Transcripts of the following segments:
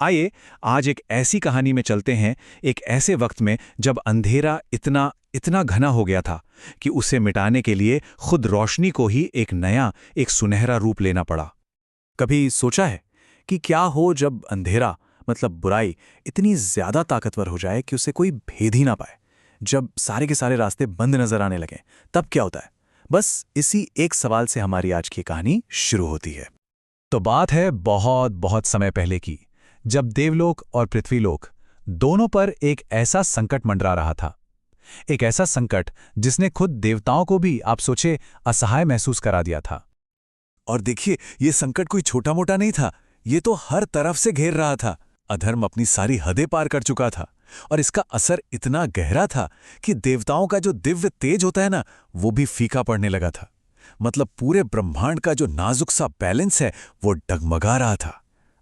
आइए आज एक ऐसी कहानी में चलते हैं, एक ऐसे वक्त में जब अंधेरा इतना इतना घना हो गया था कि उसे मिटाने के लिए खुद रोशनी को ही एक सुनहरा रूप लेना पड़ा। कभी सोचा है कि क्या हो जब अंधेरा मतलब बुराई इतनी ज्यादा ताकतवर हो जाए कि उसे कोई भेद ही ना पाए, जब सारे के सारे रास्ते बंद नजर आने लगें, तब क्या होता है? बस इसी एक सवाल से हमारी आज की कहानी शुरू होती है। तो बात है बहुत बहुत समय पहले की, जब देवलोक और पृथ्वीलोक दोनों पर एक ऐसा संकट मंडरा रहा था। एक ऐसा संकट जिसने खुद देवताओं को भी, आप सोचे, असहाय महसूस करा दिया था। और देखिए, ये संकट कोई छोटा मोटा नहीं था, ये तो हर तरफ से घेर रहा था। अधर्म अपनी सारी हदें पार कर चुका था और इसका असर इतना गहरा था कि देवताओं का जो दिव्य तेज होता है ना, वो भी फीका पड़ने लगा था। मतलब पूरे ब्रह्मांड का जो नाजुक सा बैलेंस है वो डगमगा रहा था।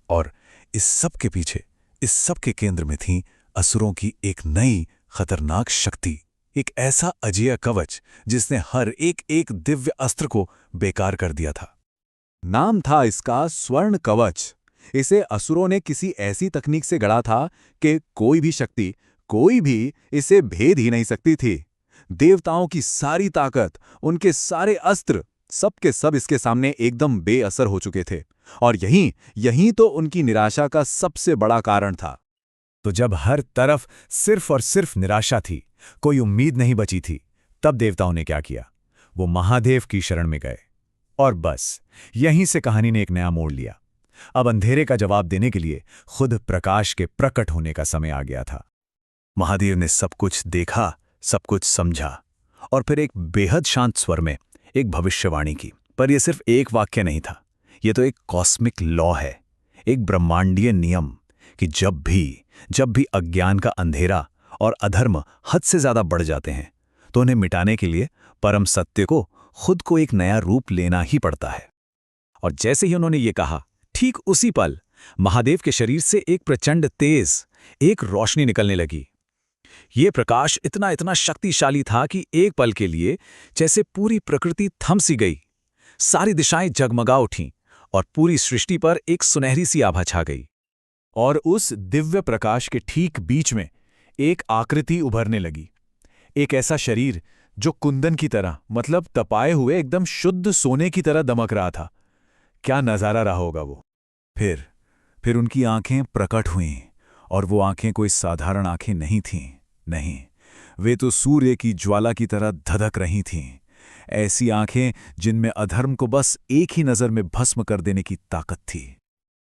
और इस सब के पीछे, इस सब के केंद्र में थी असुरों की एक नई खतरनाक शक्ति, एक ऐसा अजेय कवच जिसने हर एक एक दिव्य अस्त्र को बेकार कर दिया था। नाम था इसका स्वर्ण कवच। इसे असुरों ने किसी ऐसी तकनीक से गढ़ा था कि कोई भी शक्ति, कोई भी इसे भेद ही नहीं सकती थी। देवताओं की सारी ताकत, उनके सारे अस्त्र, सब के सब इसके सामने एकदम बेअसर हो चुके थे। और यही तो उनकी निराशा का सबसे बड़ा कारण था। तो जब हर तरफ सिर्फ और सिर्फ निराशा थी, कोई उम्मीद नहीं बची थी, तब देवताओं ने क्या किया? वो महादेव की शरण में गए। और बस यहीं से कहानी ने एक नया मोड़ लिया। अब अंधेरे का जवाब देने के लिए खुद प्रकाश के प्रकट होने का समय आ गया था। महादेव ने सब कुछ देखा, सब कुछ समझा और फिर एक बेहद शांत स्वर में एक भविष्यवाणी की। पर यह सिर्फ एक वाक्य नहीं था, यह तो एक कॉस्मिक लॉ है, एक ब्रह्मांडीय नियम कि जब भी अज्ञान का अंधेरा और अधर्म हद से ज्यादा बढ़ जाते हैं, तो उन्हें मिटाने के लिए परम सत्य को खुद को एक नया रूप लेना ही पड़ता है। और जैसे ही उन्होंने ये कहा, ठीक उसी पल महादेव के शरीर से एक प्रचंड तेज, एक रोशनी निकलने लगी। ये प्रकाश इतना शक्तिशाली था कि एक पल के लिए जैसे पूरी प्रकृति थम सी गई, सारी दिशाएं जगमगा उठीं और पूरी सृष्टि पर एक सुनहरी सी आभा छा गई। और उस दिव्य प्रकाश के ठीक बीच में एक आकृति उभरने लगी, एक ऐसा शरीर जो कुंदन की तरह, मतलब तपाए हुए एकदम शुद्ध सोने की तरह दमक रहा था। क्या नजारा रहा होगा वो। फिर उनकी आंखें प्रकट हुईं, और वो आंखें कोई साधारण आंखें नहीं थीं। नहीं, वे तो सूर्य की ज्वाला की तरह धधक रही थीं। ऐसी आंखें जिनमें अधर्म को बस एक ही नजर में भस्म कर देने की ताकत थी।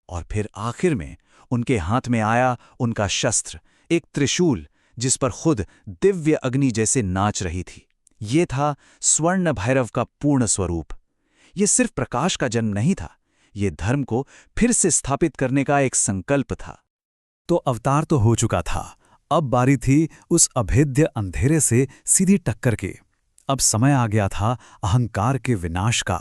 और फिर आखिर में उनके हाथ में आया उनका शस्त्र, एक त्रिशूल जिस पर खुद दिव्य अग्नि जैसे नाच रही थी। ये था स्वर्ण भैरव का पूर्ण स्वरूप। ये सिर्फ प्रकाश का जन्म नहीं था, ये धर्म को फिर से स्थापित करने का एक संकल्प था। तो अवतार तो हो चुका था, अब बारी थी उस अभेद्य अंधेरे से सीधी टक्कर के। अब समय आ गया था अहंकार के विनाश का।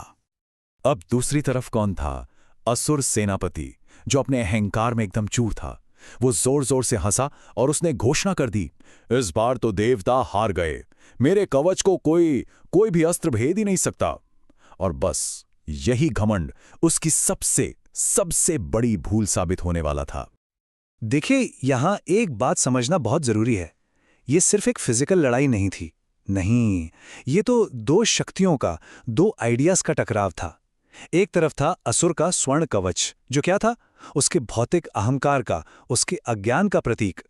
अब दूसरी तरफ कौन था? असुर सेनापति, जो अपने अहंकार में एकदम चूर था। वो जोर जोर से हंसा और उसने घोषणा कर दी, इस बार तो देवता हार गए। मेरे कवच को कोई भी अस्त्र भेद ही नहीं सकता। और बस यही घमंड उसकी सबसे बड़ी भूल साबित होने वाला था। देखिए, यहां एक बात समझना बहुत जरूरी है। ये सिर्फ एक फिजिकल लड़ाई नहीं थी। नहीं, ये तो दो शक्तियों का, दो आइडियाज का टकराव था। एक तरफ था असुर का स्वर्ण कवच, जो क्या था? उसके भौतिक अहंकार का, उसके अज्ञान का प्रतीक।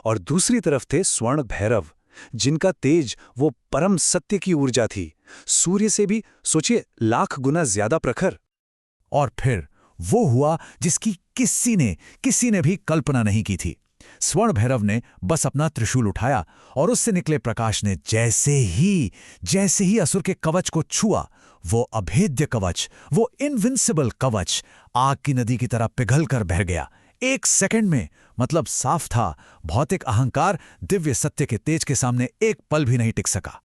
और दूसरी तरफ थे स्वर्ण भैरव, जिनका तेज वो परम सत्य की ऊर्जा थी, सूर्य से भी सोचिए लाख गुना ज्यादा प्रखर। और फिर वो हुआ जिसकी किसी ने भी कल्पना नहीं की थी। स्वर्ण भैरव ने बस अपना त्रिशूल उठाया और उससे निकले प्रकाश ने जैसे ही असुर के कवच को छुआ, वो अभेद्य कवच, वो इनविंसिबल कवच आग की नदी की तरह पिघल कर बह गया। एक सेकंड में। मतलब साफ था, भौतिक अहंकार दिव्य सत्य के तेज के सामने एक पल भी नहीं टिक सका।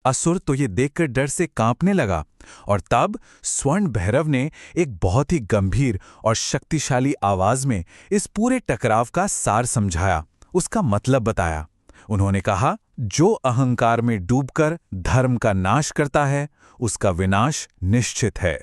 असुर तो ये देखकर डर से कांपने लगा। और तब स्वर्ण भैरव ने एक बहुत ही गंभीर और शक्तिशाली आवाज में इस पूरे टकराव का सार समझाया, उसका मतलब बताया। उन्होंने कहा, जो अहंकार में डूबकर धर्म का नाश करता है, उसका विनाश निश्चित है।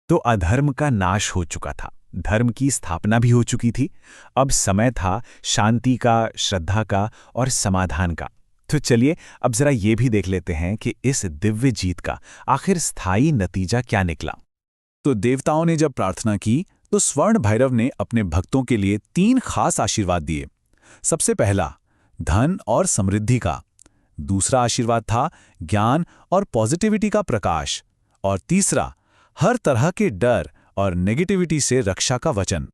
तो अधर्म का नाश हो चुका था। धर्म की स्थापना भी हो चुकी थी। अब समय था शांति का, श्रद्धा का और समाधान का। तो चलिए अब जरा ये भी देख लेते हैं कि इस दिव्य जीत का आखिर स्थायी नतीजा क्या निकला। तो देवताओं ने जब प्रार्थना की तो स्वर्ण भैरव ने अपने भक्तों के लिए 3 खास आशीर्वाद दिए। सबसे पहला, धन और समृद्धि का। दूसरा आशीर्वाद था ज्ञान और पॉजिटिविटी का प्रकाश। और तीसरा, हर तरह के डर और नेगेटिविटी से रक्षा का वचन।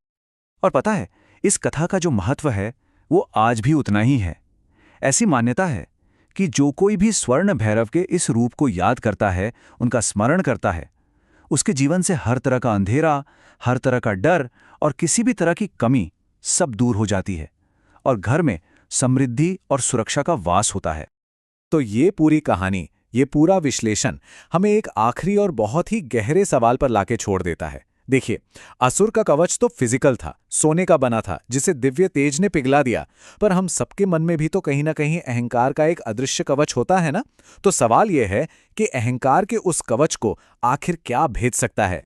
और पता है, इस कथा का जो महत्व है वो आज भी उतना ही है। ऐसी मान्यता है कि जो कोई भी स्वर्ण भैरव के इस रूप को याद करता है, उनका स्मरण करता है, उसके जीवन से हर तरह का अंधेरा, हर तरह का डर और किसी भी तरह की कमी सब दूर हो जाती है और घर में समृद्धि और सुरक्षा का वास होता है। तो ये पूरी कहानी, ये पूरा विश्लेषण हमें एक आखिरी और बहुत ही गहरे सवाल पर लाके छोड़ देता है। देखिए, असुर का कवच तो फिजिकल था, सोने का बना था, जिसे दिव्य तेज ने पिघला दिया। पर हम सबके मन में भी तो कहीं ना कहीं अहंकार का एक अदृश्य कवच होता है ना। तो सवाल यह है कि अहंकार के उस कवच को आखिर क्या भेद सकता है।